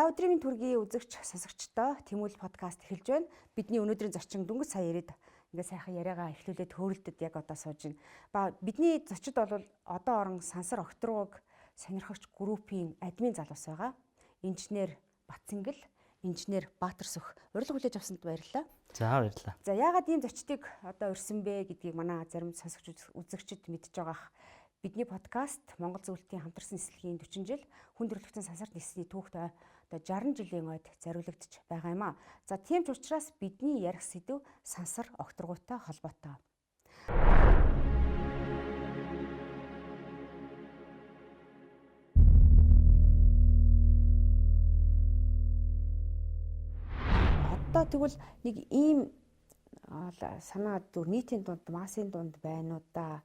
За өдрийн төргийн үзэгч сонсогчдоо Тэмүүл подкаст эхэлж байна. Бидний өнөөдрийн зочин дөнгөж сая ирээд ингээд сайхан яриагаа эхлүүлээд хөөрөлдөд яг одоо сууж байна. Ба бидний зочид бол одоо орон Сансар Окторгог сонирхогч группийн админ залуус байгаа. Инженер Батцэнгэл, инженер Баатарсөх урилга хүлээж авсанд баярлалаа. За баярлалаа. За яагаад ийм зочдыг одоо урьсан бэ гэдгийг манай зарим сонсогч үзэгчид мэдж байгаах. Бидний подкаст Монгол зөвлөлтийн хамтарсан эслэгийн 40 жил хүн төрөлхтөн сансарт ниссний түүхт одоо 60 жилийн ойд зориулагдж байгаа юм а. За тийм ч учраас бидний ярих сэдэв Сансар Окторготой холбоотой. Одоо тэгвэл нэг ийм санаа дүр нийтийн дунд, массын дунд байна уу да?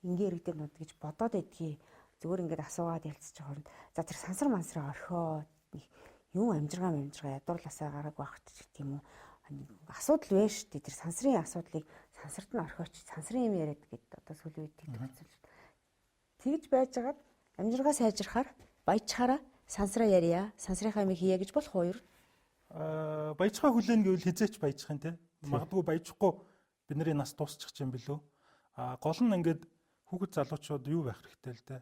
Ингээ иргэдийн дунд гэж бодоод байдгийг зүгээр ингээд асуугаад ялцчих хооронд за тэр сансар мансраа орхио юу амжиргаа ядуурласаа гараг багт гэх юм уу асуудал вэ шүү дээ. Тэр сансрын асуудлыг сансарт нь орхиоч сансрын юм яриад гэд одоо сүүлийн үед тэгж байжгаад амжиргаа сайжрахаар баяжхаараа сансраа ярья сансрынхаа юм хийя гэж болох уу юу? Баяжхаа хүлээн гэвэл хизээч баяжхын те магадгүй баяжхгүй бидний нас дуусчих юм билүү? Гол нь ингээд хүүхэд залуучууд юу байх хэрэгтэй л дээ.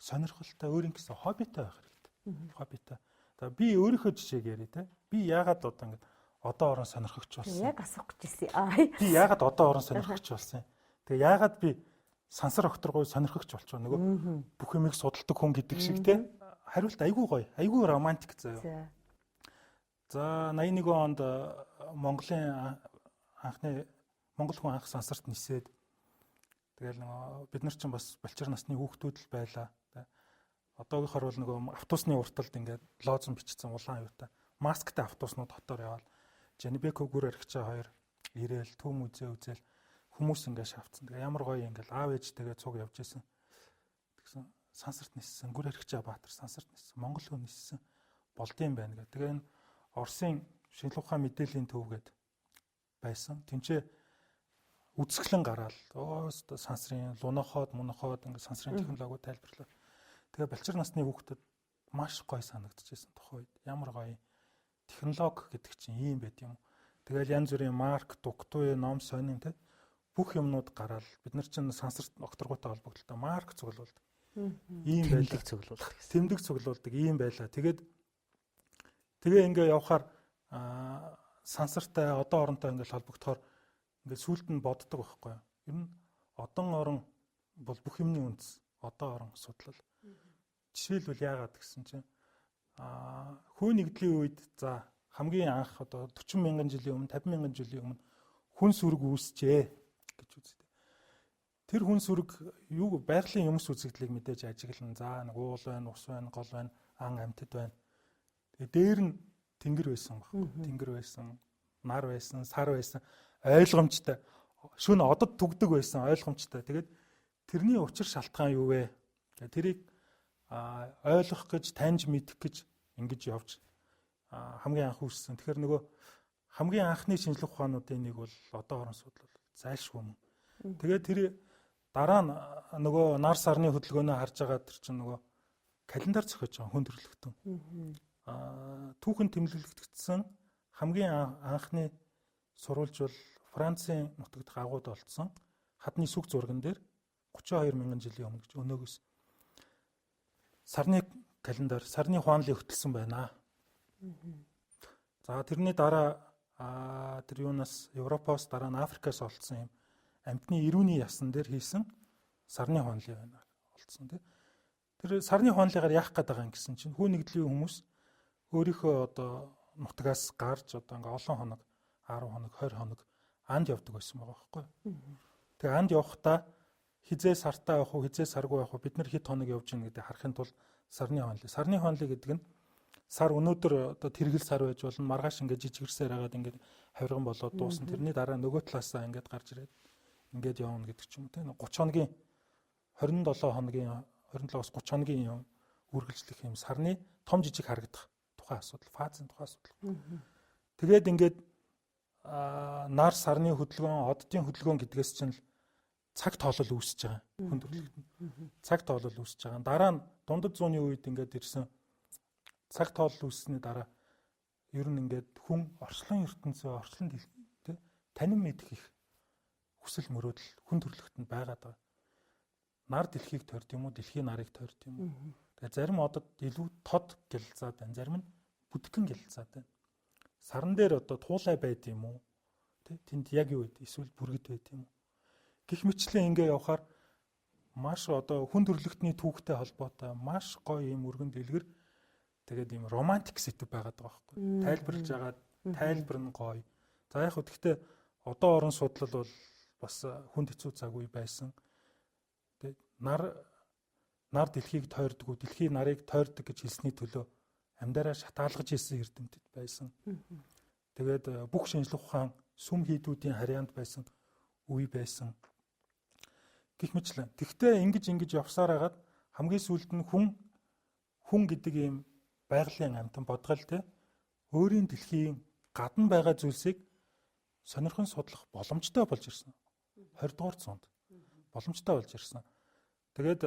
Сонирхолтой өөрийн гэсэн хоббитой байх хэрэгтэй. Хоббитой. Тэгээ би өөрийнхөө жишээг яриа те. Би яагаад одоо ингээд одоо орон сонирхогч болсон. Яг асуух гэж ирсэн. Би яагаад одоо орон сонирхогч болсон. Тэгээ яагаад би Сансар Окторгоо сонирхогч болчихоо нөгөө бүх юмыг судалдаг хүн гэдэг шиг те. Хариулт айгүй гоё. Айгүй романтик заяа. За 81 онд Монголын анхны Монгол хүн анх сансарт нисээд тэгэл нөгөө бид нар чинь бас балчир насны хүүхдүүд л байлаа. Одоогийнхоор бол нөгөө автобусны урталд ингээд лоозон бичсэн улаан аюутай масктай автобуснууд хотоор явал Жанибеков гүр архичаа хоёр ирээл төм үзээл хүмүүс ингээд шавцсан. Тэгээ ямар гоё ингээд аав ээжтэйгээ цуг явж исэн. Тэгсэн сансарт ниссэн гүр архичаа Баатар сансарт ниссэн Монгол хүн ниссэн болдсон байна гэх. Тэгээ энэ Оросын шинжлэх ухааны мэдээллийн төв гээд байсан. Тинчээ үзэсгэлэн гараал. Сансрын лунохоод ингээд сансрын технологиуд тайлбарлаа. Тэгээ балчир насны хүүхдэд маш гоё санагдчихсэн тухай үед. Ямар гоё технологи гэдэг чинь ийм байт юм. Тэгэл янз бүрийн марк, дугтуй, ном сонин те бүх юмнууд гараал. Бид нар чинь Сансарт Окторготой холбогдолтой марк цуглуулдаг. Ийм байлаа цуглуулдаг. Тэмдэг цуглуулдаг ийм байлаа. Тэгээ ингээ явхаар Сансартай одоо оронтой ингээ холбогдохоор ингээд сүулт нь боддог байхгүй юу. Ер нь одон орон бол бүх юмны үндэс одоо орон судлал. Жишээлбэл яагаад гэсэн чинь хүү нэгдлийн үед за хамгийн анх одоо 40 мянган жилийн өмнө 50 мянган жилийн өмнө хүн сүрэг үүсчээ гэж үздэг. Тэр хүн сүрэг юу байгалийн юмс үзэгдлийг мэдээж ажиглан за нэг уул байна, ус байна, гол байна, ан амьтад байна. Тэгээ дээр нь тэнгэр байсан баггүй. Тэнгэр байсан, нар байсан, сар байсан. Ойлгомжтой шүн одод түгдэг байсан ойлгомжтой. Тэгээд тэрний учир шалтгаан юу вэ? Тэрийг ойлгох гэж, таньж мэдэх гэж ингэж явж хамгийн анх үүссэн. Тэгэхээр нөгөө хамгийн анхны шинжлэх ухаануудын нэг бол одоо орон судлал зайлшгүй юм. Тэгээд тэр дараа нь нөгөө нар сарны хөдөлгөөнөө харж байгаа тэр чинь нөгөө календар зохиож байгаа хүн төрөлхтөн. Түүхэн тэмдэглэгдсэн хамгийн анхны сурвалж бол Францын нутагт агууд олдсон хадны сүг зурган дээр 32 мянган жилийн өмнө гэж өнөөгөөс сарны календар, сарны хуанлыг хөтөлсөн байна. За тэрний дараа тэр юунаас Европоос дараа нь Африкаас олдсон юм амьтны ирүүний ясан дээр хийсэн сарны хуанлыг байна олдсон тийм. Тэр сарны хуанлыгаар яах гээд байгаа юм гэсэн чинь хүү нэгдлийн хүмүүс өөрийнхөө одоо нутгаас гарч одоо ингээ олон хоног 10 хоног 20 хоног анд явдаг байсан байгаа байхгүй. Тэгээ анд явахдаа хизээ сартаа явах уу хизээ саргүй явах уу бид нар хэд хоног явж гин гэдэг харахын тулд сарны хуанлыг. Сарны хуанлыг гэдэг нь сар өнөөдөр одоо тэргэл сар байж болно маргааш ингээ жижигэрсээр хагаад ингээ хавирган болоод дуусна. Тэрний дараа нөгөө талаасаа ингээ гарч ирээд ингээд явна гэдэг ч юм уу тийм 30 хоногийн 27 хоногийн 27-оос 30 хоногийн юм үргэлжлэх юм сарны том жижиг харагдах тухайн асуудал фазын тухайн асуудал. Тэгээд ингээд нар сарны хөдөлгөөн, оддын хөдөлгөөн гэдгээс чинь цаг тоолол үүсэж байгаа хүн төрөлхтөнд. Цаг тоолол үүсэж байгаа. Дараа нь дундад зууны үед ингээд ирсэн цаг тоол үүссэний дараа ер нь ингээд хүн орчлон ертөнцөө орчлон тэ танин мэдэх их хүсэл мөрөөдөл хүн төрөлхтөнд байгаад байгаа. Нар дэлхийг тойрд юм уу, дэлхийн нарыг тойрд юм уу. Тэгээ зарим одод илүү тод гялцаад байна, зарим нь бүтгэн гялцаад байна. Саран дээр одоо туулай байд юм уу? Тэ тэнд яг юу байд? Эсвэл бүргэд байд юм уу? Гэх мэтлэн ингээ явахаар маш одоо хүн төрөлхтний түүхтэй холбоотой маш гоё юм өргөн дэлгэр тэгээд юм романтик сэдв байгаад байгаа байхгүй. Тайлбарлаж байгаа тайлбар нь гоё. За яг хөө гэхдээ одоо орон судлал бол бас хүнд хэцүү цаг үе байсан. Тэгээд нар дэлхийг тойрдгоо, дэлхийн нарыг тойрдог гэж хэлсний төлөө амьдараа шатаалгаж ирсэн эрдэмтэд байсан. Тэгээд бүх шинжлэх ухаан сүм хийдүүдийн харьяанд байсан үе байсан. Гэх мэтлэн. Тэгтээ ингэж явсаар хагаад хамгийн сүүлд нь хүн гэдэг ийм байгалийн амьтан бодгол те өөрийн дэлхийн гадна байгаа зүйлсийг сонирхон судлах боломжтой болж ирсэн. 20 дугаар зуунд боломжтой болж ирсэн. Тэгээд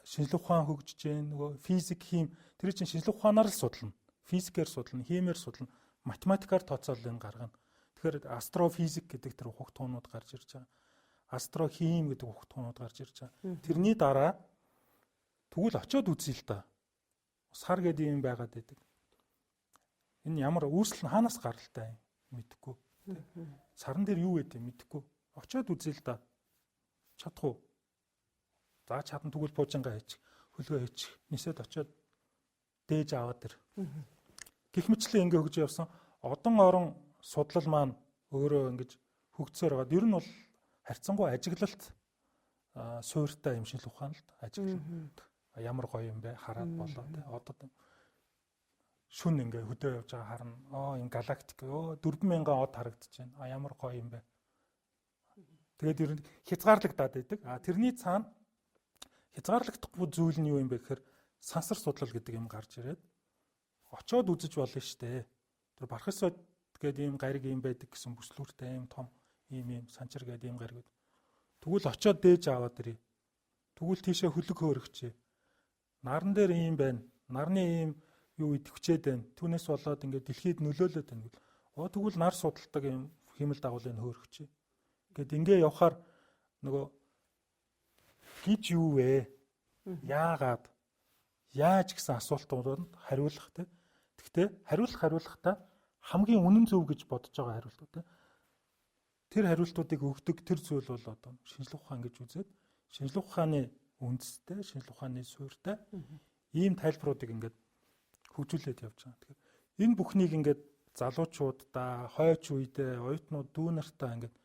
шинжлэх ухаан хөгжиж гэн нөгөө физик, хим тэр чинь шинжлэх ухаанаар л судална. Физикээр судална, химиэр судална, математикаар тооцооллыг гаргана. Тэгэхээр астрофизик гэдэг тэр ухагт туунууд гарч ирж байгаа. Астрохим гэдэг ухагт туунууд гарч ирж байгаа. Тэрний дараа тэгвэл очиод үзье л да. Сар гэдэг юм байгаад байдаг. Энэ ямар үүсэл нь хаанаас гаралтай юм мэдэхгүй. Саран дээр юу гэдэг юм мэдэхгүй. Очиод үзье л да. Чадах уу? За чадан тэгвэл буужингаа хийчих, хөлгөө хийчих, нисээд очиод дээж аваад ир. Гэх мэтлэн ингээ хөгж явсан. Одон орон судлал маань өөрөө ингэж хөгжсөөр байгаа. Ер нь бол харьцангуй ажиглалт суурьтай юм шинжлэх ухаан л ажиглалт. Ямар гоё юм бэ хараад болоо тий. Одоо шүн ингээ хөдөө явж байгаа харна. Энэ галактик 4000 од харагдаж байна. Ямар гоё юм бэ. Тэгээд ер нь хязгаарлагдаад байдаг. Тэрний цаана хязгаарлагдахгүй зүйл нь юу юм бэ гэхээр сансар судлал гэдэг юм гарч ирээд очиод үзэж болно штэ. Тэр Бархасод гэдэг ийм гариг юм байдаг гэсэн бүслүүртэй ийм том ийм санчир гэдэг ийм гариг. Тэгвэл очиод дээж аваад ирээ. Тэгвэл тийшээ хөлөг хөөрөгчээ. Наран дээр ийм байна. Нарны ийм юу идэвчээд байна. Түүнээс болоод ингээд дэлхийд нөлөөлөд байна гэл. Тэгвэл нар судалдаг ийм хэмэл дагуулын хөөрөгчээ. Гэт ингээ явахаар нөгөө гэж юу вэ? Яагаад? Яаж гэсэн асуултуудад хариулах те. Гэхдээ хариулахдаа хамгийн үнэн зөв гэж бодож байгаа хариултууд те. Тэр хариултуудыг өгдөг тэр зүйл бол одоо шинжлэх ухаан гэж үзээд шинжлэх ухааны үндэстэй, шинжлэх ухааны суурьтай ийм тайлбаруудыг ингээд хөгжүүлээд явж байгаа. Тэгэхээр энэ бүхнийг ингээд залуучуудаа, хойч үедээ оюутнууд дүү нартаа ингээд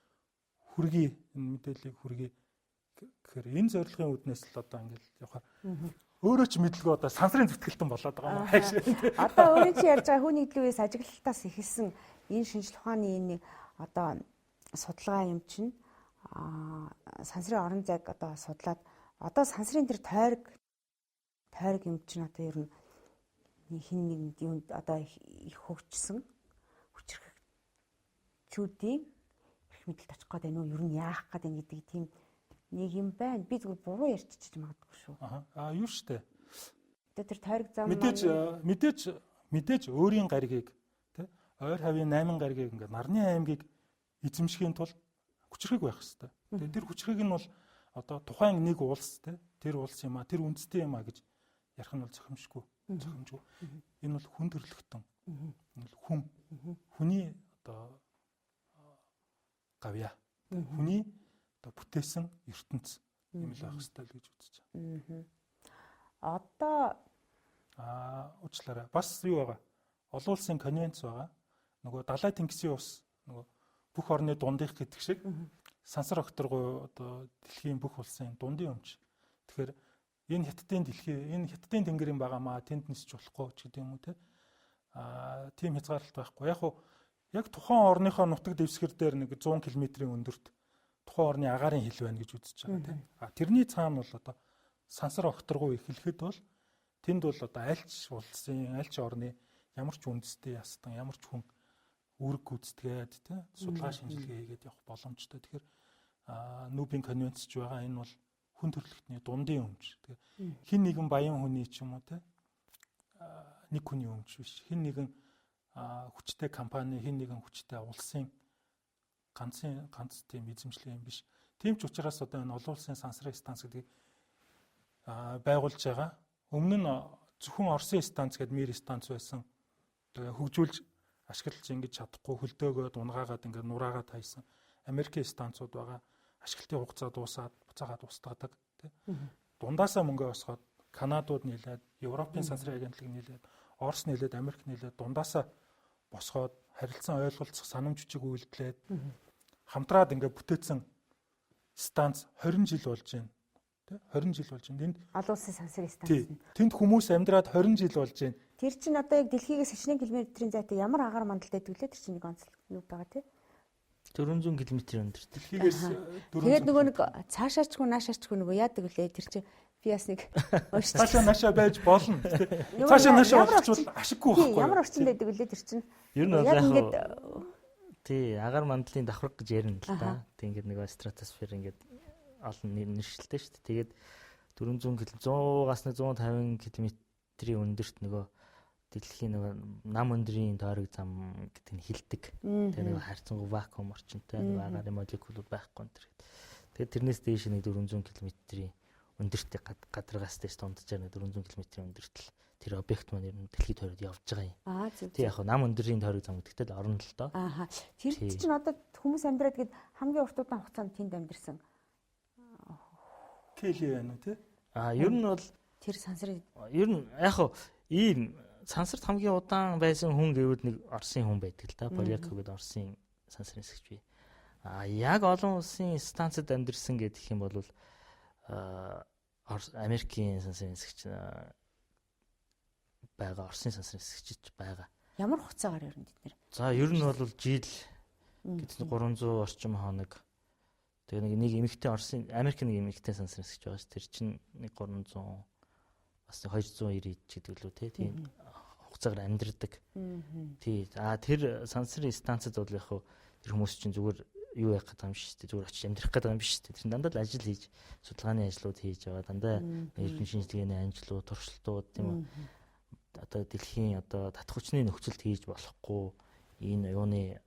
хүргэе, энэ мэдээллийг хүргэе гэхээр энэ зорилгын үүднээс л одоо ингээд явахаар өөрөө ч мэдлгүй одоо сансрын зүтгэлтэн болоод байгаа юм хайш. Одоо өөрөө чи ярьж байгаа хүний төлөвөөс ажиглалтаас эхэлсэн энэ шинжлэх ухааны энэ одоо судалгаа юм чинь сансрын орон зайг одоо судлаад одоо сансрын тэр тойрог юм чинь одоо ер нь хин нэг юм одоо их хөгжсөн хүчирхэгчүүдийн эрх мэдэлд очих гээд байна уу? Ер нь яах гээд байна гэдэг тийм нэг юм байна. Би зүгээр буруу ярьчих магадгүй шүү. Юу штэ. Тэр тойрог зам мэдээж өөрийн гаригийг тий ойр хавийн 8 гаригийг ингээд нарны аймгийг эзэмшихийн тулд хүчрхэг байх хэрэгтэй. Тэгээ тэр хүчрхэг нь бол одоо тухайн нэг улс тий тэр улс юм а тэр үндэстэй юм а гэж ярих нь бол зохимжгүй. Энэ бол хүн төрлөختөн. Энэ бол хүний одоо гавья. Хүний одоо бүтээсэн ертөнц юм л байх хэрэгтэй л гэж үзэж байна. Одоо уучлаарай. Бас юу байгаа? Олон улсын конвенц байгаа. Нөгөө далай тэнгисийн ус нөгөө бүх орны дундих гэдэг шиг сансар окторгоо одоо дэлхийн бүх улсын дундын өмч. Тэгэхээр энэ хятадын тэнгэрийн байгаамаа тэнд нисч болохгүй ч гэдэг юм уу те. Тийм хязгаарлалт байхгүй. Яг тухайн орныхоо нутаг дэвсгэр дээр нэг 100 км-ийн өндөрт тухайн орны агаарын хил байна гэж үзэж байгаа тийм. Тэрний цаана бол одоо сансар окторгоо эхлэхэд бол тэнд бол одоо альч улсын, альч орны ямар ч үндэстэй ястан, ямар ч хүн үүрэг гүйцэтгээд тийм судалгаа шинжилгээ хийгээд явах боломжтой. Тэгэхээр Нүүбийн конвенцч байгаа энэ бол хүн төрөлхтний дундын өмч. Тэгэхээр хин нэгэн баян хүний ч юм уу тийм нэг хүний өмч биш. Хэн нэгэн хүчтэй компани, хэн нэгэн хүчтэй улсын ганц тийм эзэмшлэг юм биш. Тийм ч учраас одоо энэ олон улсын сансрын станц гэдгийг байгуулж байгаа. Өмнө нь зөвхөн Оросын станц гэдэг мир станц байсан. Тэгээ хөгжүүлж ашиглаж ингэж чадахгүй хөлдөөгөөд унгаагаад ингээд нураагаад хайсан Америкийн станцууд байгаа. Ашиглалтын хугацаа дуусаад буцаагаад устгадаг тий. Дундаасаа мөнгө осгоод Канадууд нийлээд, Европын сансрын агентлаг нийлээд, Орос нийлээд, Америк нийлээд дундаасаа босгоод харилцан ойлголцох санамж хүчиг үйлдэлээд хамтраад ингээд бүтээсэн станц 20 жил болж байна. Тэ 20 жил болж байна. Энд олон улсын сансрын станц. Тэнд хүмүүс амьдраад 20 жил болж байна. Тэр чинь одоо яг дэлхийгээс хичнээн километрийн зайтай ямар агаар мандалтай төглөө тэр чинь нэг онцлог юу байгаа тий? 400 км өндөр. Дэлхийгээс тэгээд нөгөө нэг цаашаачгүй наашаачгүй нөгөө яадаг вүлээ тэр чинь би бас нэг цаашаа наашаа байж болно. Цаашаа наашаа болчихвол ашиггүй байхгүй. Ямар орчинд байдаг вүлээ тэр чинь. Ер нь яг тий агаар мандлын давхарга гэж ярина л да. Тэг ингээд нөгөө стратосфер ингээд олон нэршилтэй шүү дээ. Тэгээд 400 км 100-аас 150 км-ийн өндөрт нөгөө дэлхийн нөгөө нам өндрийн тойрог зам гэдэг нь хилдэг. Тэгээд нөгөө харьцангуй вакуум орчинтай нөгөө агаарын молекулууд байхгүй энэ төр. Тэгээд тэрнээс дээш нэг 400 км-ийн өндөртэй гадаргаас дэш дундчаар нэг 400 км-ийн өндөртөл тэр объект маань ер нь дэлхийд тойроод явж байгаа юм. Тэг яг нам өндрийн тойрог зам гэдэгтэй л орно л доо. Тэр чинь одоо хүмүүс амьдраад гээд хамгийн урт удаан хугацаанд тэнд амьдэрсэн. Кели байна уу тий? Ер нь бол тэр сансрын ер нь яг ийм сансарт хамгийн удаан байсан хүн гэвэл нэг Оросын хүн байдаг л да. Поляков гэдэг Оросын сансрын хэсэгч бий. Яг олон улсын станцад амьдэрсэн гэдэг юм бол Америкийн сансрын хэсэгч байгаа, Оросын сансрын хэсэгч байгаа. Ямар хугацаагаар ер нь бид нэр? За ер нь бол жил гэдэг нь 300 орчим хоног. Тэгээ нэг эмэгтэй Оросын Америк нэг эмэгтэй сансрын хэсэгч байгаа ш. Тэр чинь нэг 300 бас 290 гэдэг лүү те. Тийм хугацаагаар амьдэрдэг. Тий. Тэр сансрын станцад бол яг тэр хүмүүс чинь зүгээр юу яах гэдэг юм биш үү? Зүгээр очиж амьдрах гэдэг юм биш үү? Тэр дандаа л ажил хийж, судалгааны ажлууд хийж байгаа. Дандаа эрдэнэ шинжилгээний ажлууд, туршилтууд тийм үү? Одоо дэлхийн одоо татах хүчний нөхцөлд хийж болохгүй энэ юуны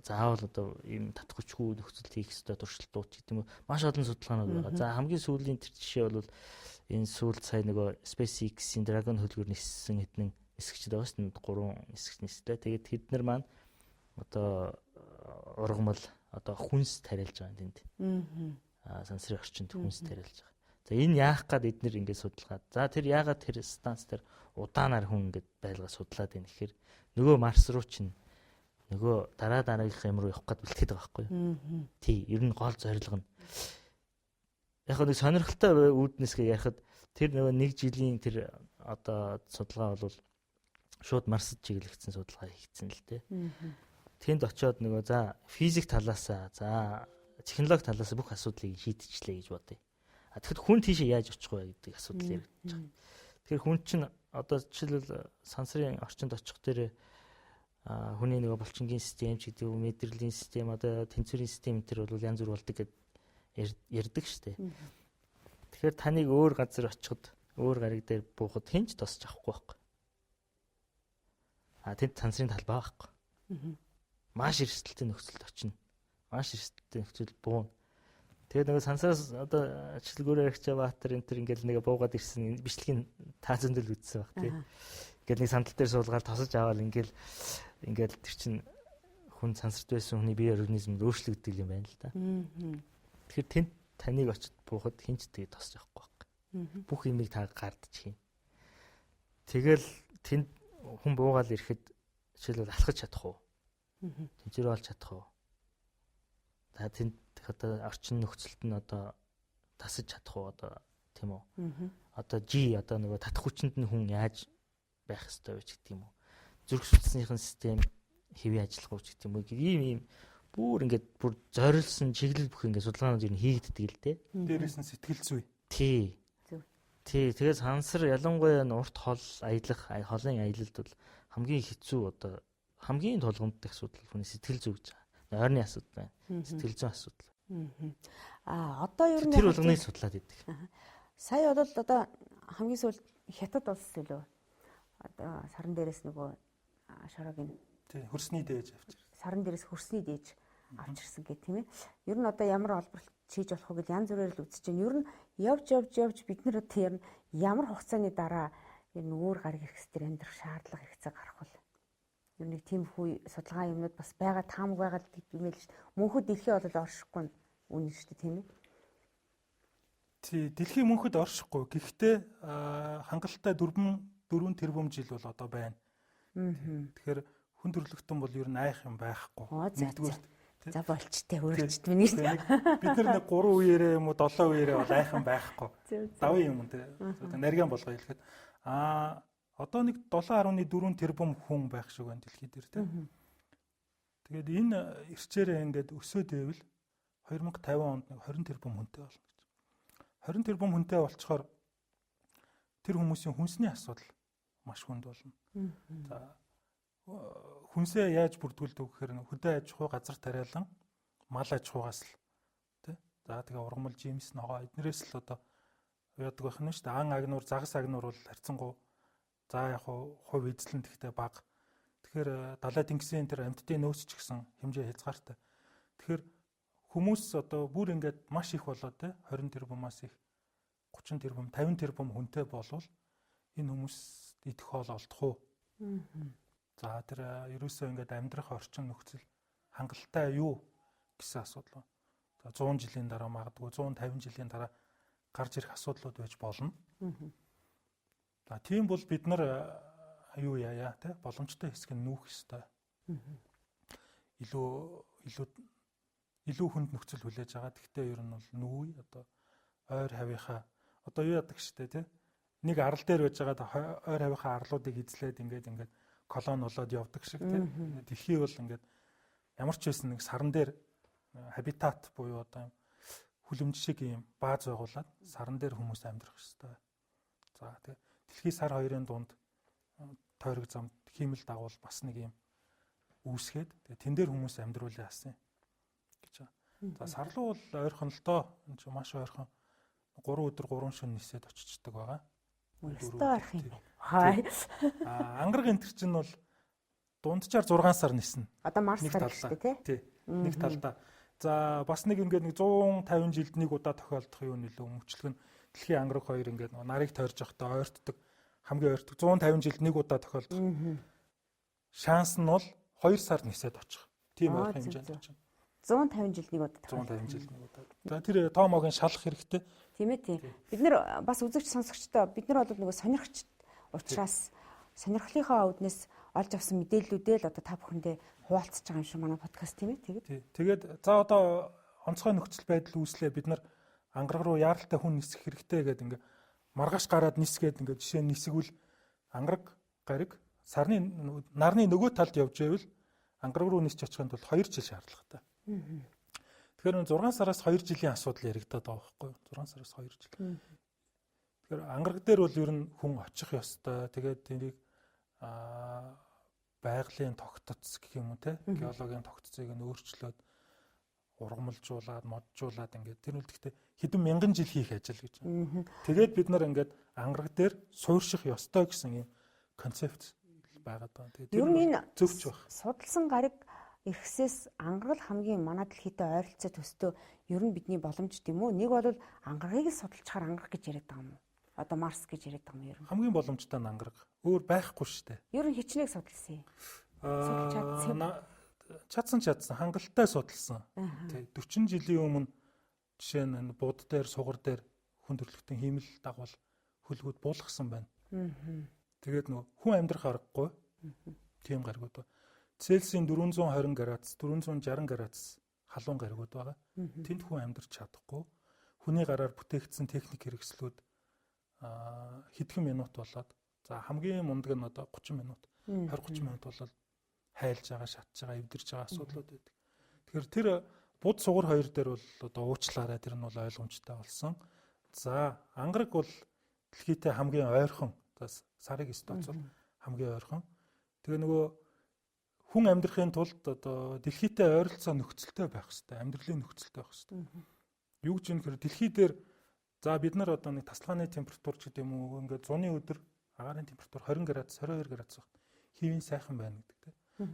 заавал одоо ийм татах хүчгүй нөхцөлд хийх ёстой туршилтууд гэдэг юм уу? Маш олон судалгаанууд байгаа. За хамгийн сүүлийн тэр жишээ бол энэ сүүлд сая нөгөө SpaceX-ийн Dragon хөлгөөр ниссэн хэдэн нисгчд байгаа шүү дээ. 3 нисгч нислээ. Тэгээд тэд нар маань одоо ургамал одоо хүнс тариалж байгаа юм тэнд. Сансрын орчинд хүнс тариалж байгаа. За энэ яах гээд эднэр ингээд судалгаад. За тэр яагаад тэр станц дээр удаанаар хүн ингээд байлгаа судлаад байна гэхээр нөгөө Марс руу чинь нөгөө дараагийнх юм руу явах гээд бэлтгээд байгаа байхгүй юу? Тий, ер нь гол зорилго нь. Яг нэг сонирхолтой үүднэсгээ ярихад тэр нөгөө нэг жилийн тэр одоо судалгаа бол шууд Марсд чиглэгдсэн судалгаа хийгдсэн л дээ. Тэнд очиод нөгөө за физик талаасаа за технологи талаасаа бүх асуудлыг шийдчихлээ гэж бодъё. Тэгэхэд хүн тийшээ яаж очих вэ гэдэг асуудал яригдж байгаа. Тэгэхээр хүн чинь одоо жишээлбэл сансрын орчинд очих дээр хүний нөгөө булчингийн систем ч гэдэг үү, мэдрэлийн систем, одоо тэнцвэрийн систем энэ бол янз бүр болдог гэд ярьдаг шүү дээ. Тэгэхээр таныг өөр газар очиход, өөр гариг дээр буухад хинч тосч авахгүй байхгүй. Тэнд сансрын талбай байхгүй. Маш эрсдэлтэй нөхцөлд очино. Маш эрсдэлтэй нөхцөл буун. Тэгээд нөгөө сансраас одоо ачлгүүрээр агч баатар энэ төр ингээл нэг буугаад ирсэн бичлэгийн таазандэл үзсэн баг тийм. Ингээл нэг сандал дээр суулгаад тосож аваад ингээл тэр чин хүн сансарт байсан хүний бие организмд өөрчлөгддөг юм байна л да. Тэгэхээр тэнд таныг очиж буухад хинч тэгээ тосч авахгүй баг. Бүх юмыг та гардчих юм. Тэгэл тэнд хүн буугаад ирэхэд жишээлбэл алхаж чадах уу? Тэнцвэр олж чадах уу? За тэнд одоо орчин нөхцөлд нь одоо тасаж чадах уу одоо тийм үү? Одоо одоо нөгөө татах хүчинд нь хүн яаж байх ёстой вэ гэдэг юм уу? Зүрх судасныхын систем хэвээ ажиллах уу гэдэг юм уу? Ийм бүр ингээд бүр зориулсан чиглэл бүх ингээд судалгаанууд ер нь хийгддэг л дээ. Дээрээс нь сэтгэл зүй. Тий. Тэгээд сансар ялангуяа урт хол аялах, холын аялалд бол хамгийн хэцүү одоо хамгийн тулгамддаг асуудал хүний сэтгэл зүй гэж байгаа. Ойрны асуудал байна. Сэтгэл зүйн асуудал. Одоо ер нь тэр болгоныг судлаад идэг. Сая бол одоо хамгийн сүүл Хятад улс лөө одоо саран дээрээс нөгөө шорогийн тий хөрсний дээж авчир. саран дээрээс хөрсний дээж авчирсан гэх тийм ээ. Ер нь одоо ямар олборлт хийж болох вэ гэж янз бүрээр л үзэж байна. Ер нь явж бид нар одоо ер нь ямар хугацааны дараа ер нь өөр гариг хэрэгсдэр амьдрах шаардлага хэрэгцээ гарах бол ер нь тийм хүү судалгаа юмнууд бас байгаа таамаг байгаа л гэм л шүү дээ. Мөнхөд дэлхий бол оршихгүй үнэн шүү дээ тийм ээ. Тий дэлхийн мөнхөд оршихгүй. Гэхдээ хангалттай 4 тэрбум жил бол одоо байна. Тэгэхээр хүн төрлөختөн бол ер нь айх юм байхгүй. Нэгдүгээр за болчтой өөрчлөлт миний. Бид нар нэг 3 үеэрээ юм уу 7 үеэрээ бол айх юм байхгүй. Давын юм те. Нарийн болгоё хэлэхэд одоо нэг 7.4 тэрбум хүн байх шиг байна дэлхий дээр те. Тэгээд энэ ирчээрээ ингээд өсөөд байвал 2050 онд нэг 20 тэрбум хүнтэй болно гэж. 20 тэрбум хүнтэй болцохоор тэр хүмүүсийн хүнсний асуудал маш хүнд болно. За хүнсээ яаж бүрдүүлдэг гэхээр хөдөө аж ахуй газар тариалан мал аж ахуйгаас л тий. За тэгээ ургамал, жимс, ногоо эднэрээс л одоо яадаг байх нь шүү дээ. Ан агнуур, загас агнуур бол харьцангуй за яг хувь эзлэн гэхдээ бага. Тэгэхээр далай тэнгисийн тэр амьтдын нөөц ч гэсэн хэмжээ хязгаартай. Тэгэхээр хүмүүс одоо бүр ингээд маш их болоод тий 20 тэрбумаас их 30 тэрбум, 50 тэрбум хүнтэй болвол энэ хүмүүс идэх хоол олдох уу? За тэр ерөөсөө ингээд амьдрах орчин нөхцөл хангалттай юу гэсэн асуудал байна. За 100 жилийн дараа магадгүй 150 жилийн дараа гарч ирэх асуудлууд байж болно. За тийм бол бид нар юу яая те боломжтой хэсэг нь нүүх ёстой. Илүү хүнд нөхцөл хүлээж байгаа. Гэхдээ ер нь бол нүүе одоо ойр хавийнхаа одоо юу яадаг штэ те нэг арал дээр байж байгаа ойр хавийнхаа арлуудыг эзлээд ингээд колон болоод явдаг шиг тийм. Дэлхий бол ингээд ямар ч байсан нэг саран дээр хабитат буюу одоо хүлэмж шиг юм бааз байгуулад саран дээр хүмүүс амьдрах ёстой. За тэгээ дэлхий сар хоёрын дунд тойрог замд хиймэл дагуул бас нэг юм үүсгээд тэгээ тэн дээр хүмүүс амьдруулъя асан гэж байна. За сарлуу бол ойрхон л доо энэ ч маш ойрхон 3 өдөр 3 шөнө нисээд очичдаг байгаа. Өстой арах юм. Хай. Ангараг энэ чинь бол дунджаар 6 сар ниснэ. Одоо Марс гарах шүү дээ тий. Нэг талдаа. За бас нэг ингээд нэг 150 жилд нэг удаа тохиолдох юу нэлээ өмчлөх нь дэлхийн ангараг хоёр ингээд нарыг тойрж явахдаа ойртдог. Хамгийн ойртдог 150 жилд нэг удаа тохиолдох. Шанс нь бол 2 сар нисээд очих. Тийм байх хэмжээнд байна. 150 жилд нэг удаа. 150 жилд нэг удаа. За тэр тоомоог нь шалах хэрэгтэй. Тийм ээ тийм. Бид нар бас үзэгч сонсогчтой бид нар бол нөгөө сонирхч учраас сонирхлынхаа үүднээс олж авсан мэдээллүүдээ л одоо та бүхэндээ хуваалцаж байгаа юм шиг манай подкаст тийм ээ. Тэгээд за одоо онцгой нөхцөл байдал үүслээ бид нар ангараг руу яаралтай хүн нисэх хэрэгтэй гэдэг ингээ маргааш гараад нисгээд ингээ жишээ нь нисгвэл ангараг гариг нарны нөгөө талд явж байвал ангараг руу нисч очихын тулд 2 жил шаардлагатай. Тэгэхээр 6 сараас 2 жилийн асуудал яригадаад байгаа байхгүй юу? 6 сараас 2 жил. Тэгэхээр ангараг дээр бол ер нь хүн очих ёстой. Тэгээд тэрийг байгалийн тогтцол гэх юм уу те геологийн тогтцыг нь өөрчлөөд ургамалжуулаад моджуулаад ингээд тэр үлдэхтэй хэдэн мянган жил хийх ажил гэж байна. Тэгээд бид нар ингээд ангараг дээр суурших ёстой гэсэн юм концепт байгаад байна. Тэгээд ер нь энэ зөвч баг. Судалсан гариг эрхсээс ангараг хамгийн манай дэлхийтэй ойролцоо төстөө ер нь бидний боломж тийм үү? Нэг бол ангарагыг л судалчихаар ангараг гэж яриад байгаа юм уу? Одоо Марс гэж яриад байгаа юм ер нь. Хамгийн боломжтой нь ангараг. Өөр байхгүй шүү дээ. Ер нь хичнээн судалсан юм. Чадсан хангалттай судалсан. Тий 40 жилийн өмнө жишээ нь бууд дээр сугар дээр хүн төрлөختөн хиймэл дагвал хөлгүүд буулгасан байна. Тэгээд нөгөө хүн амьдрах аргагүй. Тийм гаригуд байна. Цельсийн 420 градус, 460 градус халуун гаригуд байгаа. Тэнд хүн амьдарч чадахгүй. Хүний гараар бүтээгдсэн техник хэрэгслүүд хэдхэн минут болоод за хамгийн мундаг нь одоо 30 минут, 20-30 минут болоод хайлж байгаа, шатж байгаа, эвдэрж байгаа асуудлууд байдаг. Тэгэхээр тэр буд сугар хоёр дээр бол одоо уучлаарай тэр нь бол ойлгомжтой болсон. За ангараг бол дэлхийтэй хамгийн ойрхон сарыг стац бол хамгийн ойрхон. Тэгээ нөгөө хүн амьдрахын тулд одоо дэлхийтэй ойролцоо нөхцөлтэй байх хэрэгтэй, амьдралын нөхцөлтэй байх хэрэгтэй. Юу гэж юм гэхээр дэлхий дээр за бид нар одоо нэг тасалгааны температур ч гэдэг юм уу ингээд зуны өдөр Агаарын температур 20 градус, 22 градус баг. Хэвийн сайхан байна гэдэг те.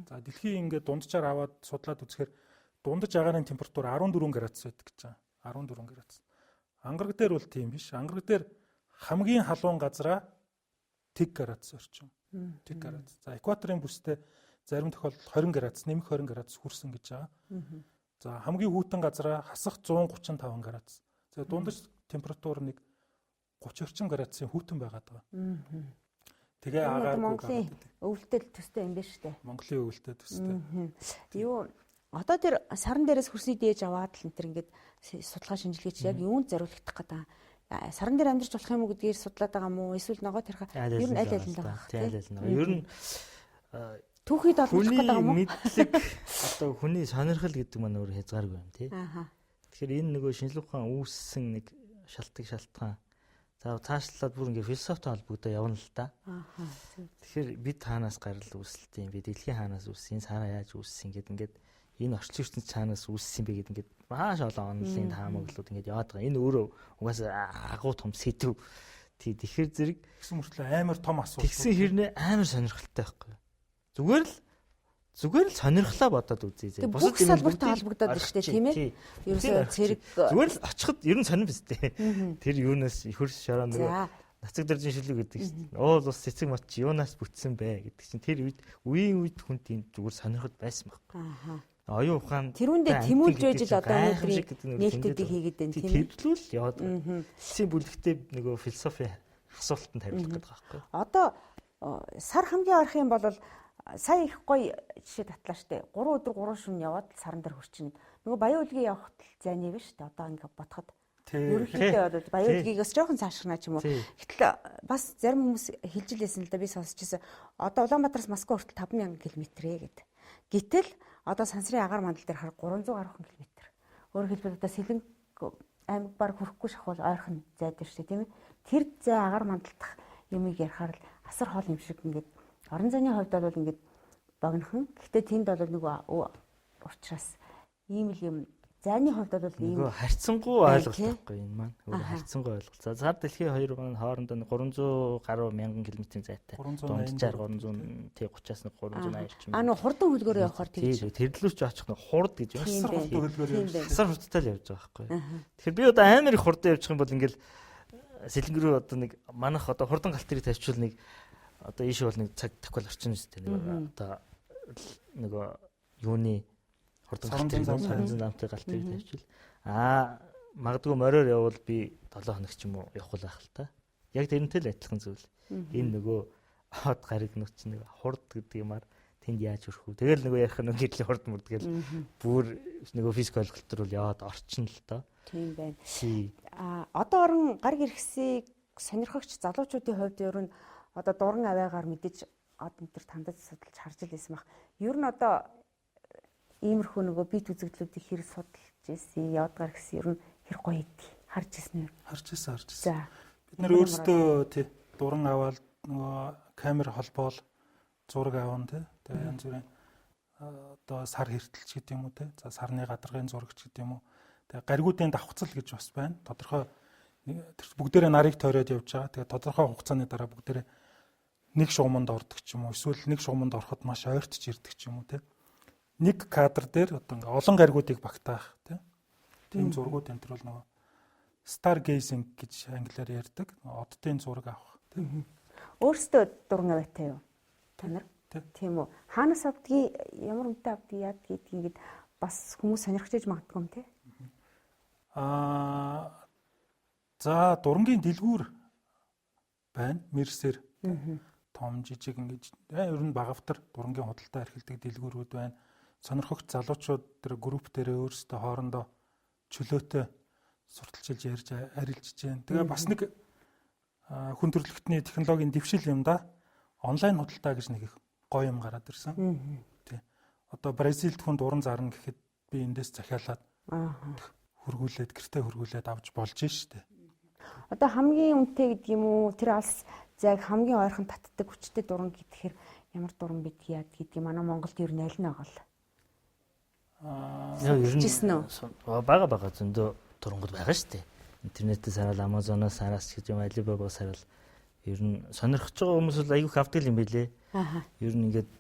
За дэлхийн ингээд дунджаар аваад судлаад үзэхээр дундаж агаарын температур 14 градус байдаг гэж байгаа. 14 градус. Ангараг дээр бол тийм биш. Ангараг дээр хамгийн халуун газараа тэг градус орчим. Тэг градус. За экваторын бүстэй зарим тохиолдолд 20 градус, нэмэх 20 градус хүрсэн гэж байгаа. За хамгийн хүйтэн газараа хасах 135 градус. За дундаж температур нэг 30 орчим градусын хүйтэн байгаад байгаа. Тэгээ агааргүй Монголын өвөлтөл төстэй юм байна шүү дээ. Монголын өвөлтөд төстэй. Юу одоо тэр саран дээрээс хөрсний дээж аваад л энэ төр ингээд судалгаа шинжилгээч яг юунд зориулагдах гэдэг. Саран дээр амьдарч болох юм уу гэдгийг судлаад байгаа мó? Эсвэл ногоо тэрхэ ер нь аль аль нь байгаа тийм. Ер нь түүхийд олох гэдэг юм уу? Мэдлэг одоо хүний сонирхол гэдэг маань өөр хязгааргүй юм тий. Тэгэхээр энэ нөгөө шинжлэх ухаан үүссэн нэг шалтгаан. За цаашлаад бүр ингээ философитой холбогдоо явна л да. Тэгэхээр бид хаанаас гарал үүсэлтийн, бид дэлхийн хаанаас үүссэн, сараа яаж үүссэн ингээд энэ орчин ертөнц цаанаас үүссэн бэ гэдэг ингээд маш олон онлын таамаглууд ингээд яваад байгаа. Энэ өөрөө угаасаа агуу том сэдв. Тий тэгэхээр зэрэг гэсэн мөртлөө амар том асуудал. Тэгсэн хэрнээ амар сонирхолтой байхгүй. Зүгээр л сонирхлоо бодоод үзье. Бусад салбартай холбогдоод байна шүү дээ, тийм ээ. Ерөөсөө цэрэг зүгээр л очиход ер нь сонирн биз дээ. Тэр юунаас хөрс шороо нөгөө нацаг дэржин шилэг гэдэг чинь. Уул ус цэцэг мат чи юунаас бүтсэн бэ гэдэг чинь тэр үеийн үед хүн тийм зүгээр сонирхол байсан байхгүй. Оюун ухаан тэрүүндээ тэмүүлж байж л одоо өнөөдрийн нээлтүүдийг хийгээд байна тийм ээ. Тэвдлүүл яваад байна. Эцсийн бүлэгтээ нөгөө философи асуултанд хариулах гэдэг байхгүй. Одоо сар хамгийн орох юм бол сая их гоё жишээ татлаа штэ. 3 өдөр 3 шөнө яваад саран дээр хурчин. Нөгөө баян үлгийн явахт зайны биш штэ. Одоо ингээ бодоход. Ерөнхийдөө бол баян үлгийгээс жоохон цаашгнаа ч юм уу. Гэтэл бас зарим хүмүүс хэлж лээсэн л да би сонсчихсан. Одоо Улаанбаатараас Москва хүртэл 5000 км гэдэг. Гэтэл одоо сансрын агаар мандал дээр харах 300 гаруй км. Өөрөөр хэлбэл одоо Сэлэнг аймаг баг хүрэхгүй шахвал ойрхон зайд штэ тийм ээ. Тэр зай агаар мандалдах юмыг ярихаар л асар хоол юм шиг ингээд орон зайны хувьд бол ингээд богинохон. Гэхдээ тэнд бол нөгөө уучраас ийм л юм. Зайны хувьд бол ийм харьцангуй ойлголт байхгүй энэ маань. Өөр харьцангуй ойлголт. За сар дэлхийн хоёр хоорондоо 300 гаруй мянган км зайтай. Дунджаар 300 тий 30-аас 380 ч юм. Нөгөө хурдан хөлгөөрөө явахаар тийм. Тэрлүүч очих нэг хурд гэж асар хурдан хөлгөөрөө явж. Асар хурдтай л явж байгаа байхгүй. Тэгэхээр би одоо амар их хурдан явчих юм бол ингээл Сэлэнг рүү одоо нэг манах одоо хурдан галтрыг тавьчихвал нэг одоо ийш бол нэг цаг тахвал орчин үстэй нэг одоо нөгөө юуны хурдан замтай галтрыг тавьчихвал магадгүй мороор явбал би 7 хоног ч юм уу явах байх л та. Яг тэрнтэй л адилхан зүйл. Энэ нөгөө хот гаригнууд чинь нэг хурд гэдэг юмар тэнд яаж өрөх вэ? Тэгэл нөгөө ярих нэг хэдлийн хурд мурд гэл бүр нөгөө физик ойлголт руу яваад орчин л доо. Тийм байна. Одоо орон гар гэрхсийг сонирхогч залуучуудын хувьд ер нь одоо дуран аваагаар мэдээж одоо энэ төр тандаж судалж харж илсэн баг. Ер нь одоо иймэрхүү нөгөө бит үзэгдлүүдийг хэр судалж ирсэн, явдгаар гэсэн ер нь хэр гоё идэх харж ирсэн үү? Харж ирсэн. За. Бид нар өөрсдөө тий дуран аваад нөгөө камер холбоол зураг аван тий. Тэгээ янз бүрийн одоо сар хэртэлч гэдэг юм уу тий. За сарны гадаргын зурагч гэдэг юм уу. Тэгээ гаригуудын давхцал гэж бас байна. Тодорхой бүгдээрээ нарыг тойроод явж байгаа. Тэгээ тодорхой хугацааны дараа бүгдээрээ нэг шугамд ордог ч юм уу. Эсвэл нэг шугамд ороход маш ойртож ирдэг ч юм уу тий. Нэг кадр дээр одоо ингээ олон гаригуудыг багтаах тийм зургууд энэ төр бол нөгөө stargazing гэж англиар ярьдаг. Оддын зураг авах тийм. Өөрсдөө дуран аваатай юу? Та нар? Тийм үү. Хаанаас авдгийг, ямар үнэтэй авдгийг яад гэдгийг ингээд бас хүмүүс сонирхож иж магадгүй юм тий. За дурангийн дэлгүүр байна. Мерсер том жижиг ингэж ер нь багавтар дурангийн худалдаа эрхэлдэг дэлгүүрүүд байна. Сонирхогч залуучууд тэр групп дээр өөрсдөө хоорондоо чөлөөтэй сурталчилж ярьж арилжиж байна. Тэгээ бас нэг хүн төрөлхтний технологийн дэвшил юм да. Онлайн худалдаа гэж нэг их гоё юм гараад ирсэн. Тий. Одоо Бразилд хүн дуран зарна гэхэд би эндээс захиалаад хөргүүлээд гэртээ хөргүүлээд авч болж штэ. Одоо хамгийн үнэтэй гэдэг юм уу? Тэр алс зайг хамгийн ойрхон татдаг хүчтэй дуран гэхээр ямар дуран бид яад гэдгийг манай Монголд ер нь аль нь байгаа л. Ер нь бага зөндөө дурангууд байгаа штэ. Интернетээс хараад Amazon-оос хараас ч юм Alibaba-аас хараад Ер нь сонирхож байгаа хүмүүс бол айгүйх авдаг юм билээ. Ааха. Ер нь ингээд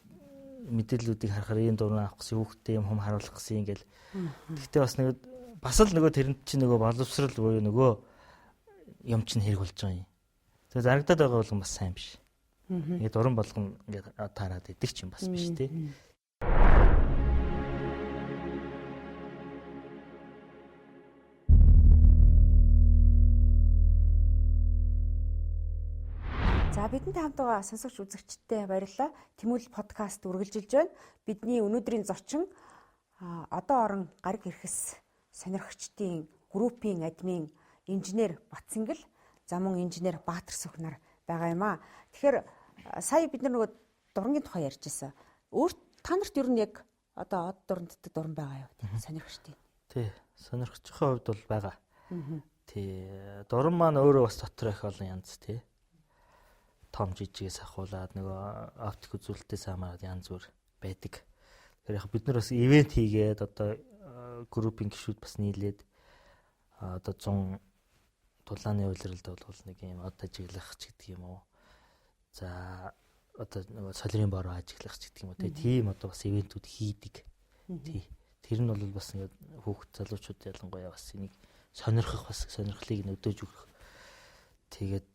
мэдээллүүдийг харахаар ийм дуран авах гэсэн хүүхдээ юм хум харуулах гэсэн ингээл. Гэхдээ бас л нөгөө тэрэнд чинь нөгөө боловсрал буюу нөгөө юм чинь хэрэг болж байгаа юм. Тэгээ зарагдаад байгаа бол бас сайн биш. Ингээд дуран болгоно ингээд таарад идэг ч юм бас биш те. За бидэнтэй хамт байгаа сонсогч үзэгчдтэй баярлалаа. Тэмүүл подкаст үргэлжилж байна. Бидний өнөөдрийн зочин одоо орон гариг эрхэс сонирхогчдын группийн админ инженер Батсангил, за мөн инженер Баатар Сүх нар байгаа юм аа. Тэгэхээр сая бид нар нөгөө дурангийн тухай ярьж байсан. Та нарт ер нь яг одоо од дуранддаг дуран байгаа юу? Сонирхогчдын. Тий, сонирхогчдын хувьд бол байгаа. Тий, дуран маань өөрөө бас дотор их олон янз тий. Том жижигээс ахуулаад нөгөө оптик үзүүлэлтээс хамаарат янз бүр байдаг. Тэгэхээр яг бид нар бас ивент хийгээд одоо группийн гишүүд бас нийлээд одоо 100 тулааны үйлрэлд бол нэг юм од ажиглах ч гэдэг юм уу. За одоо нөгөө солирын бороо ажиглах ч гэдэг юм уу. Тийм одоо бас ивентүүд хийдэг. Тий. Тэр нь бол бас ингээд хүүхд залуучууд ялангуяа бас энийг сонирхох бас сонирхлыг нөдөөж өгөх. Тэгээд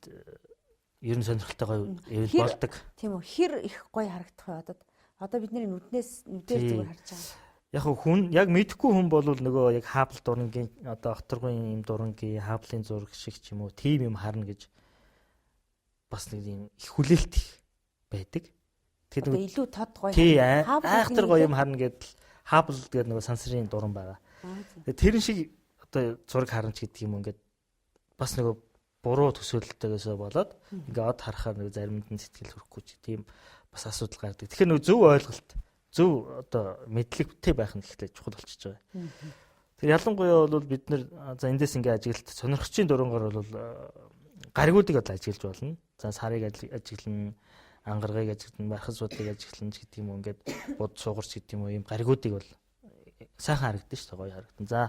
ер нь сонирхолтой гоё болдог. Тийм үү. Хэр их гоё харагдах вэ одоо бидний нүдээр зүгээр харж байгаа. Яг хүн яг мэдхгүй хүн бол нөгөө яг хаабл дурангийн одоо хторгын юм дурангийн хааблын зураг шиг ч юм уу тийм юм харна гэж бас нэг юм их хүлээлт байдаг. Тэгэхээр нөгөө илүү тод гоё. Тий, айхтар гоё юм харна гэдэл хаабл гэдэг нөгөө сансрын дуран байгаа. Тэр шиг одоо зураг харна ч гэдэг юм ингээд бас нөгөө буруу төсөөлөлтөөсөө болоод ингээ од харахаар нэг заримд нь сэтгэл хүрхгүй ч тийм бас асуудал гардаг. Тэгэхээр нэг зөв ойлголт, зөв одоо мэдлэгтэй байх нь ихтэй чухал болчихж байгаа. Тэр ялангуяа бол бид нэр за эндээс ингээ ажиглалт сонирхчийн дурангаар бол гаригуудыг одоо ажиглаж болно. За сарыг ажиглана, ангаргыг ажиглана, бархас судлыг ажиглана ч гэдэг юм уу ингээд бод суугарч гэдэг юм уу ийм гаригуудыг бол сайхан харагдана шүү дээ, гоё харагдана. За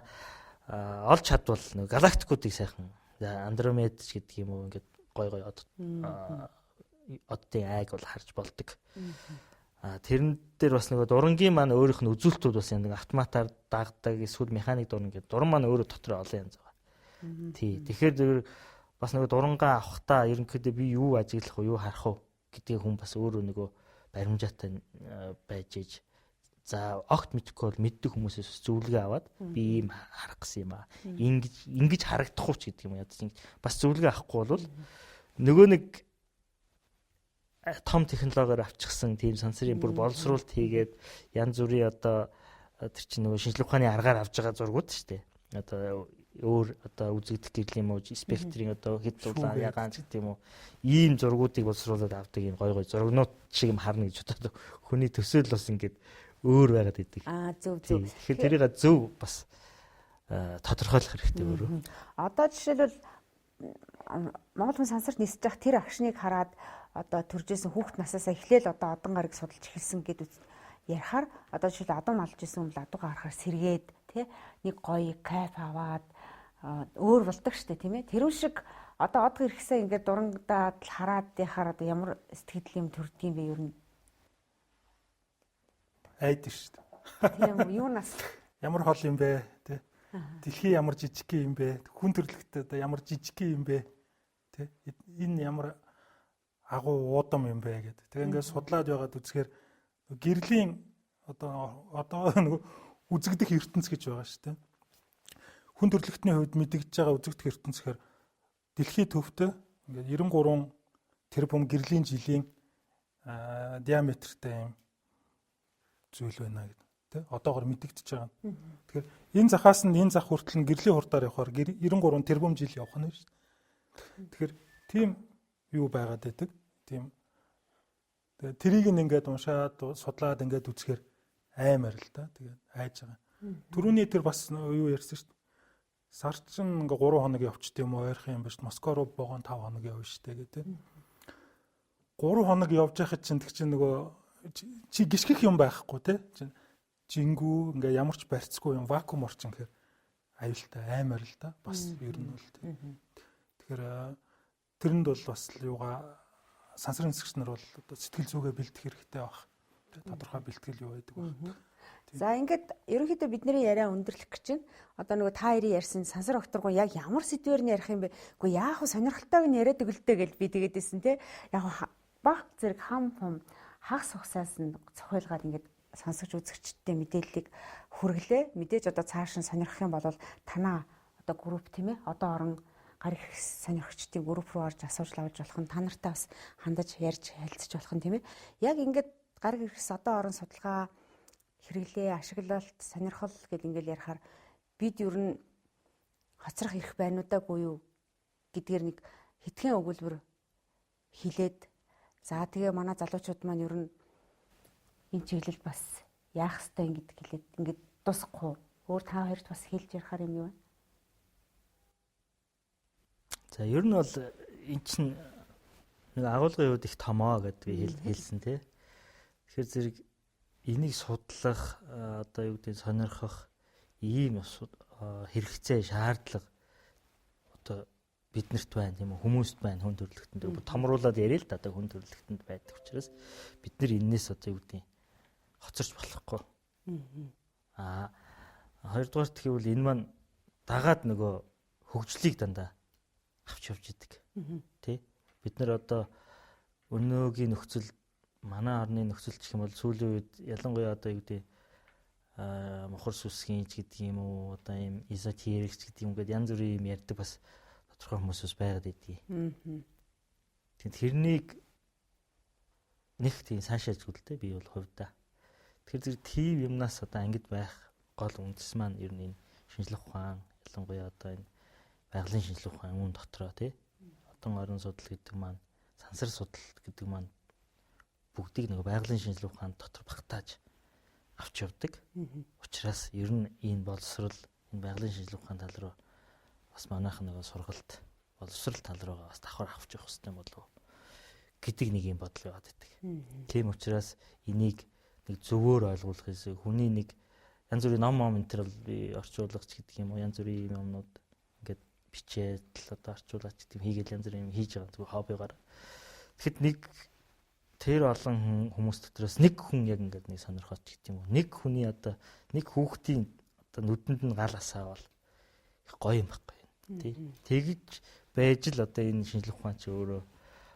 олж чадвал нэг галактикуудыг сайхан за Андромед ч гэдэг юм уу ингээд гой оддын айг бол харж болдог. Тэрэн дээр бас нөгөө дурангийн маань өөрийнх нь үзүүлэлтүүд бас нэг автоматар дагдаг эсвэл механик дуран гэдэг дуран маань өөрөө дотор олон янз байгаа. Тий. Тэгэхээр бас нөгөө дурангаа авахтаа ерөнхийдөө би юу ажиглах вэ, юу харах вэ гэдгийг хүн бас өөрөө нөгөө баримжаатай байж ээж. За огт мэдэхгүй бол мэддэг хүмүүсээс зөвлөгөө аваад би ийм харах гэсэн юм аа. Ингэж харагдах уу ч гэдэг юм яа. Бас зөвлөгөө авахгүй бол нөгөө нэг том технологиор авчихсан тийм сансрын бүр боловсруулалт хийгээд янз бүрийн одоо тэр чинь нөгөө шинжлэх ухааны аргаар авж байгаа зургууд шүү дээ. Одоо өөр одоо үзэгдэх гэрэл юм уу, спектрийн одоо хэд дулаан ягаан ч гэдэг юм уу. Ийм зургуудыг боловсруулаад авдаг ийм гой гой зургнууд шиг юм харна гэж бодоод хүний төсөөл бас ингээд өөр байгаад идэг. Зөв. Тэгэхээр тэрийг зөв бас тодорхойлох хэрэгтэй өөрөө. Одоо жишээлбэл Монгол хүн сансарт нисэж явах тэр агшныг хараад одоо төржсэн хүүхд насаасаа эхлээл одоо одон гараг судалж эхэлсэн гэдэг ярихаар одоо жишээлбэл адуу малж исэн юм л адуугаа харахаар сэргээд тий нэг гоё кайф аваад өөр болдог штэ тийм ээ. Тэрүүн шиг одоо од хэрэгсээ ингээд дурангадаад хараад яхаар одоо ямар сэтгэл юм төрдгийм бэ ер нь айд шүү дээ. Тийм юу нас ямар хол юм бэ тий. Дэлхий ямар жижиг юм бэ? Хүн төрлөختөд одоо ямар жижиг юм бэ? Тий. Энэ ямар агуу уудам юм бэ гэдэг. Тэгээ ингээд судлаад байгаад үзэхээр гэрлийн одоо нэг үзэгдэх ертөнц гэж байгаа шүү дээ. Хүн төрлөختний хувьд мэдэгдэж байгаа үзэгдэх ертөнц гэхээр дэлхий төвтэй ингээд 93 тэрбум гэрлийн жилийн диаметртай юм зүйл байна гэдэг. Тэ одоогор мэдэгдэж байгаа. Тэгэхээр энэ захаас нь энэ зах хүртэл нь гэрлийн хурдаар явахаар 93 тэрбум жил явах нь шүү дээ. Тэгэхээр тийм юу байгаад байдаг. Тийм. Тэгээ трийг нь ингээд уншаад судлаад ингээд үзэхээр аймаар л да. Тэгээд айж байгаа. Түрүүний тэр бас юу ярьсан шүү дээ. Сар чин ингээ 3 хоног явчт юм уу ойрхон юм биш. Москва руу богоон 5 хоног явна шүү дээ гэдэг. 3 хоног явж байхад чинь тэг чинь нөгөө чи гიშгэх юм байхгүй те. Жингүү ингээ ямар ч барьцгүй юм вакуум орчин гэхээр аюултай аймаар л да. Бас ер нь бол те. Тэгэхээр тэрэнд бол бас юугаа сансрын нисгч нар бол одоо сэтгэл зүгээ бэлдэх хэрэгтэй байх. Тодорхой бэлтгэл юу байдаг байх. За ингээд ерөнхийдөө бидний яриа өндөрлөх гэж байна. Одоо нөгөө та хоёрын ярьсан сансар докторгоо яг ямар сэдвээр нь ярих юм бэ? Үгүй яах вэ сонирхолтойг нь яриад өглөө гэж би тэгээдсэн те. Яг баг зэрэг хам хагас ухсаас нь цохиулгаад ингээд сонсогч үзэгчдтэй мэдээллийг хүргэлээ. Мэдээж одоо цааш нь сонирхох юм бол танаа одоо групп тийм ээ. Одоо орон гар их сонирхчдын групп руу орж асууж лавж болох нь та нартай бас хандаж ярьж хэлцэж болох нь тийм ээ. Яг ингээд гар ихс одоо орон судалгаа хэрэглээ, ашиглалт, сонирхол гэд ингээл ярихаар бид ер нь хоцрох эрх байна уу даагүй юу гэдгээр нэг хитгэн өгүүлбэр хилээд за тэгээ манай залуучууд маань ер нь энэ чиглэлд бас яах ёстой юм гэдэг хэлээд ингээд дуусахгүй. Өөр та хоёрт бас хэлж ярихаар юм юу вэ? За ер нь бол эн чинь нэг агуулгын хувьд их томоо гэдээ би хэлсэн тий. Тэгэхээр зэрэг энийг судлах одоо юу гэдэг сонирхох ийм хэрэгцээ шаардлага одоо биднэрт байна тийм үү хүмүүст байна хүн төрөлхтөнд томруулаад яриа л да одоо хүн төрөлхтөнд байдаг учраас бид нар энээс одоо юу гэдэг хоцорч болохгүй. Хоёрдугаар тэгвэл энэ маань дагаад нөгөө хөгжлийг дандаа авч явж идэг. Тэ бид нар одоо өнөөгийн нөхцөл манай орны нөхцөл гэх юм бол сүүлийн үед ялангуяа одоо юу гэдэг мохор сүсгийн гэдэг юм уу одоо ийм эзотерикс гэдэг юм гээд янз бүрийн юм ярьдаг бас тодорхой хүмүүсээс байгаад идэв. Тэгэхээр тэрнийг нэг тийм сайшааж үлдээ би бол хувьдаа. Тэгэхээр зэрэг тийм юмнаас одоо ангид байх гол үндэс маань ер нь энэ шинжлэх ухаан ялангуяа одоо энэ байгалийн шинжлэх ухаан үүн дотроо тий одон орон судал гэдэг маань сансар судал гэдэг маань бүгдийг нэг байгалийн шинжлэх ухаан дотор багтааж авч явдаг. Учираас ер нь энэ боловсрал энэ байгалийн шинжлэх ухаан тал руу бас манайх нэг сургалт боловсрал тал руугаа бас давхар авч явах хэрэгтэй болов гэдэг нэг юм бодол яваад байдаг. Тийм учраас энийг нэг зөвөөр ойлгуулах гэсэн хүний нэг янз бүрийн ном энэ төр би орчуулагч гэдэг юм уу янз бүрийн юмнууд ингээд бичээд л одоо орчуулаач гэдэг юм хийгээл янз бүрийн юм хийж байгаа зүгээр хоббигаар. Тэгэхэд нэг тэр олон хүмүүс дотроос нэг хүн яг ингээд нэг сонирхооч гэдэг юм уу. Нэг хүний одоо нэг хүүхдийн одоо нүдэнд нь гал асаавал их гоё юм байхгүй юу. Тий. Тэгж байж л одоо энэ шинжлэх ухаан чи өөрөө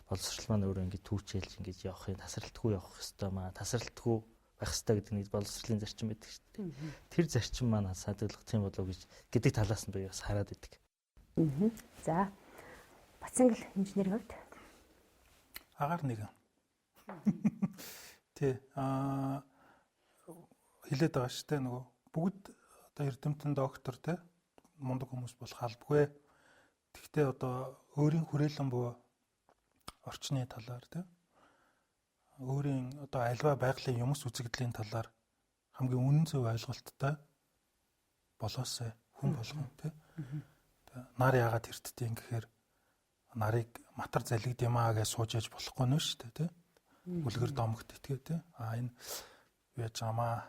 боловсрал маань өөрөө ингээд түүчээлж ингээд явахын тасралтгүй явах хэвээр маа тасралтгүй байх хэвээр гэдэг нэг боловсролын зарчим байдаг шүү дээ. Тэр зарчим маань садуулгах юм болов гэж гэдэг талаас нь би бас хараад идэг. За. Бацангал инженерийн хувьд агаар нэгэн. Тэ хилээд байгаа шүү дээ нөгөө бүгд одоо эрдэмтэн доктор те мундаг хүмүүс болох албагүй. Тэгвэл одоо өөрийн хүрээлэн буй орчны талаар те өөрийн одоо альва байгалийн юмс үзэгдлийн талаар хамгийн үнэн зөв ойлголттой болоосай хүн болгон те. Нар яагаад эртдیں гэхээр нарыг матар залгид юмаа гэж сууж яж болохгүй нэ шүү дээ те. Үлгэр домогт итгээ те. Энэ яаж амаа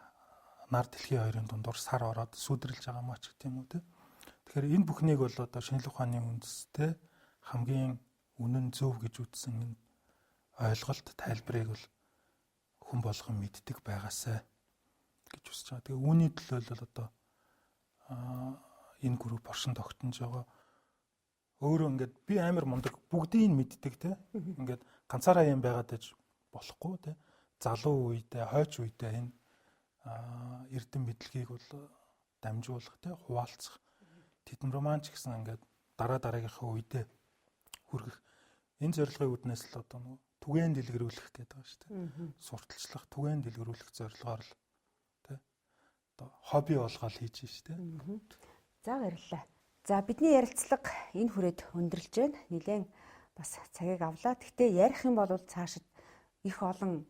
нар дэлхийн хоёрын дундуур сар ороод сүдрэлж байгаа маа ч гэх юм уу те. Тэгэхээр энэ бүхнийг бол одоо шинжлэх ухааны үндэстэй хамгийн үнэн зөв гэж үзсэн энэ ойлголт тайлбарыг бол хүн болгон мэддэг байгаасай гэж үзэж байгаа. Тэгээ үүний төлөө л одоо энэ групп оршин тогтнож байгаа. Өөрөө ингээд би амар мундаг бүгдийг мэддэг те. Ингээд ганцаараа юм байгаад аж болохгүй те. Залуу үедээ, хойч үедээ энэ эрдэм мэдлэгийг бол дамжуулах те, хуваалцах. Тэдэн роман ч гэсэн ингээд дараагийнхаа үедээ хүргэх энэ зорилгын үүднээс л одоо нөгөө түгээн дэлгэрүүлэх гэдэг байгаа шүү дээ. Сурталчлах, түгээн дэлгэрүүлэх зорилгоор л те. Одоо хобби болгоод хийж шүү дээ. За баярлалаа. За бидний ярилцлага энэ хүрээд өндөрлж байна. Нилээн бас цагийг авлаа. Гэхдээ ярих юм бол цаашид их олон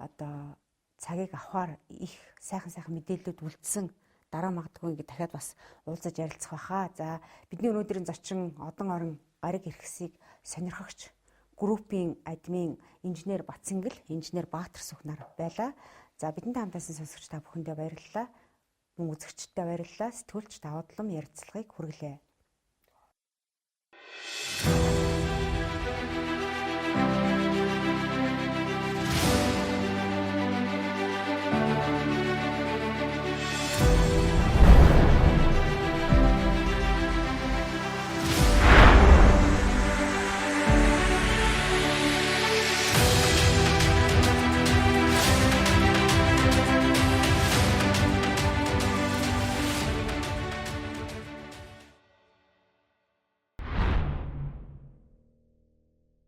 одоо цагийг авахар их сайхан мэдээлэлүүд үлдсэн дараа магадгүй ингэ дахиад бас уулзаж ярилцах байхаа. За бидний өнөөдрийн зочин одон орон гариг эрхсийг сонирхогч группийн админ инженер Бацангал, инженер Баатар Сүх нар байлаа. За бидэнтэй хамтаасан сонсогч та бүхэндээ баярлалаа. Мөн үзэгчдтэй баярлалаа. Сэтгүүлч даваадлам ярилцлагыг хүргэлээ.